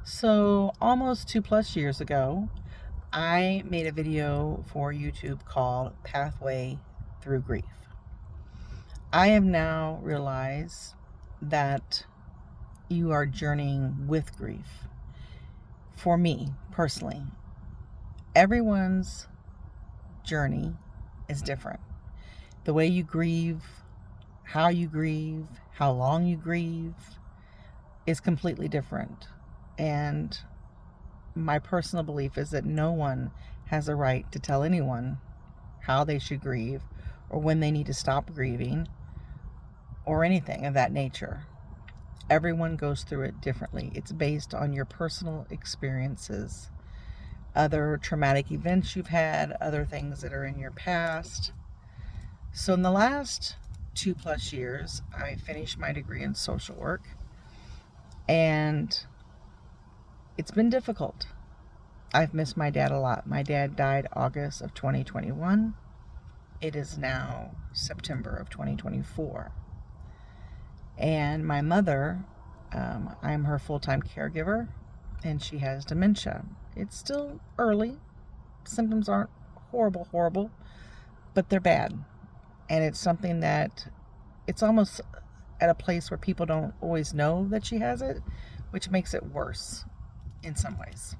So almost 2+ years ago, I made a video for YouTube called Pathway Through Grief. I have now realized that you are journeying with grief. For me, personally, everyone's journey is different. The way you grieve, how long you grieve is completely different. And my personal belief is that no one has a right to tell anyone how they should grieve or when they need to stop grieving or anything of that nature. Everyone goes through it differently. It's based on your personal experiences, other traumatic events you've had, other things that are in your past. So in the last 2+ years, I finished my degree in social work, and it's been difficult. I've missed my dad a lot. My dad died August of 2021. It is now September of 2024. And my mother, I'm her full-time caregiver, and she has dementia. It's still early. Symptoms aren't horrible, but they're bad. And it's something that it's almost at a place where people don't always know that she has it, which makes it worse in some ways.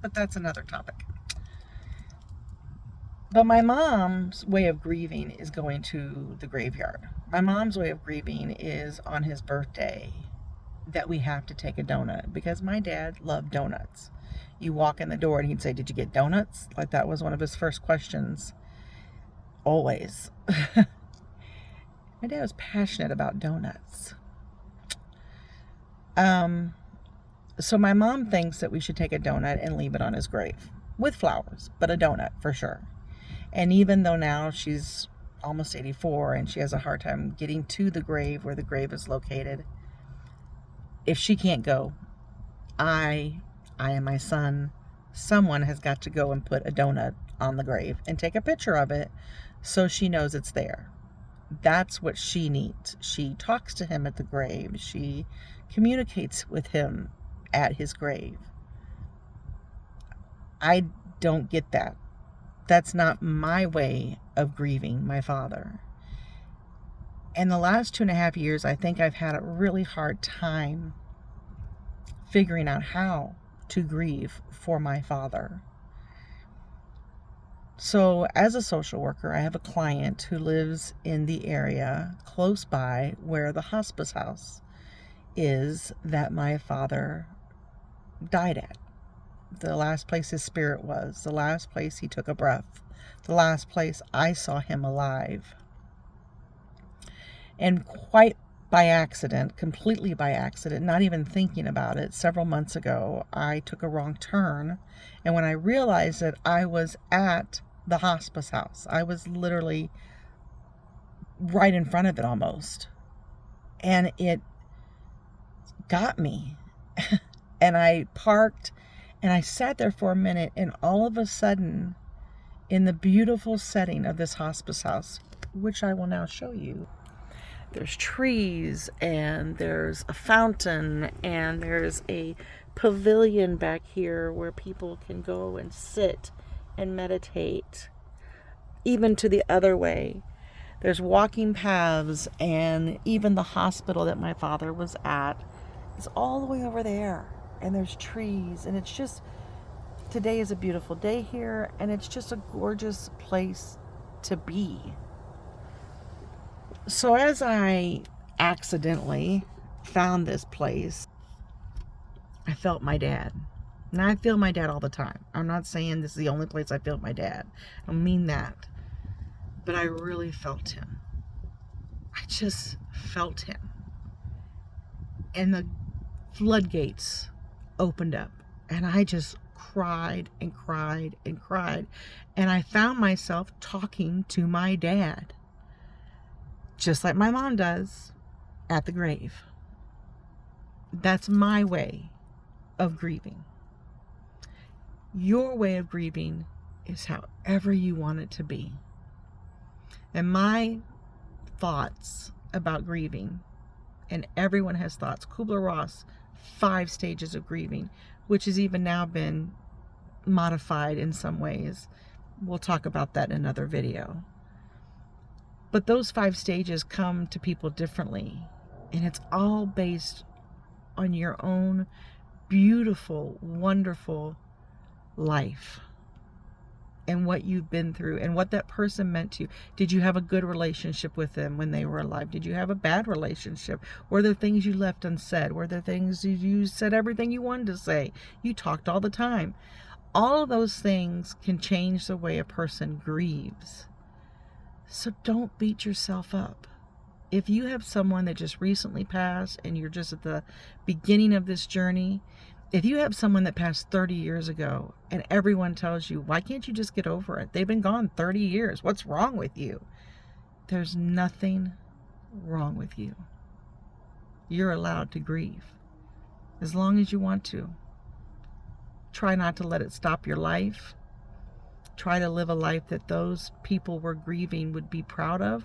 But that's another topic. But my mom's way of grieving is going to the graveyard. My mom's way of grieving is on his birthday that we have to take a donut, because my dad loved donuts. You walk in the door and he'd say, "Did you get donuts?" Like that was one of his first questions. Always. My dad was passionate about donuts. So my mom thinks that we should take a donut and leave it on his grave with flowers, but a donut for sure. And even though now she's almost 84 and she has a hard time getting to the grave where the grave is located, if she can't go, I and my son, someone has got to go and put a donut on the grave and take a picture of it so she knows it's there. That's what she needs. She talks to him at the grave. She communicates with him at his grave. I don't get that. That's not my way of grieving my father. In the last 2.5 years, I think I've had a really hard time figuring out how to grieve for my father. So as a social worker, I have a client who lives in the area close by where the hospice house is that my father died at. The last place his spirit was, the last place he took a breath, the last place I saw him alive. And quite by accident, completely by accident, not even thinking about it, several months ago, I took a wrong turn. And when I realized that I was at the hospice house, I was literally right in front of it almost. And it got me. And I parked and I sat there for a minute, and all of a sudden, in the beautiful setting of this hospice house, which I will now show you, there's trees, and there's a fountain, and there's a pavilion back here where people can go and sit and meditate. Even to the other way, there's walking paths, and even the hospital that my father was at is all the way over there. And there's trees, and it's just, today is a beautiful day here, and it's just a gorgeous place to be. So as I accidentally found this place, I felt my dad. And I feel my dad all the time. I'm not saying this is the only place I feel my dad. I don't mean that. But I really felt him. I just felt him. And the floodgates opened up, and I just cried and cried and cried. And I found myself talking to my dad, just like my mom does, at the grave. That's my way of grieving. Your way of grieving is however you want it to be. And my thoughts about grieving, and everyone has thoughts. Kubler-Ross 5 stages of grieving, which has even now been modified in some ways. We'll talk about that in another video. But those 5 stages come to people differently, and it's all based on your own beautiful, wonderful life and what you've been through and what that person meant to you. Did you have a good relationship with them when they were alive? Did you have a bad relationship? Were there things you left unsaid? Were there things you said everything you wanted to say? You talked all the time. All of those things can change the way a person grieves. So don't beat yourself up. If you have someone that just recently passed and you're just at the beginning of this journey, if you have someone that passed 30 years ago and everyone tells you, why can't you just get over it? They've been gone 30 years. What's wrong with you? There's nothing wrong with you. You're allowed to grieve as long as you want to. Try not to let it stop your life. Try to live a life that those people were grieving would be proud of.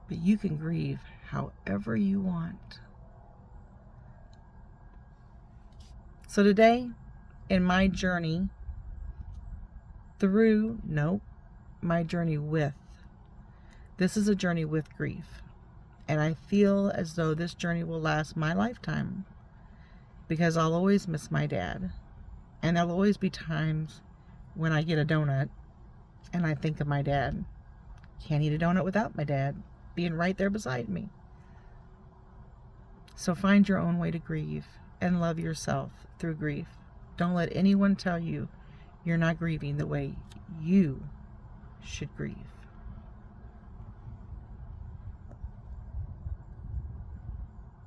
But you can grieve however you want. So today, in my journey my journey with. This is a journey with grief. And I feel as though this journey will last my lifetime. Because I'll always miss my dad. And there'll always be times when I get a donut and I think of my dad. Can't eat a donut without my dad being right there beside me. So find your own way to grieve and love yourself through grief. Don't let anyone tell you you're not grieving the way you should grieve.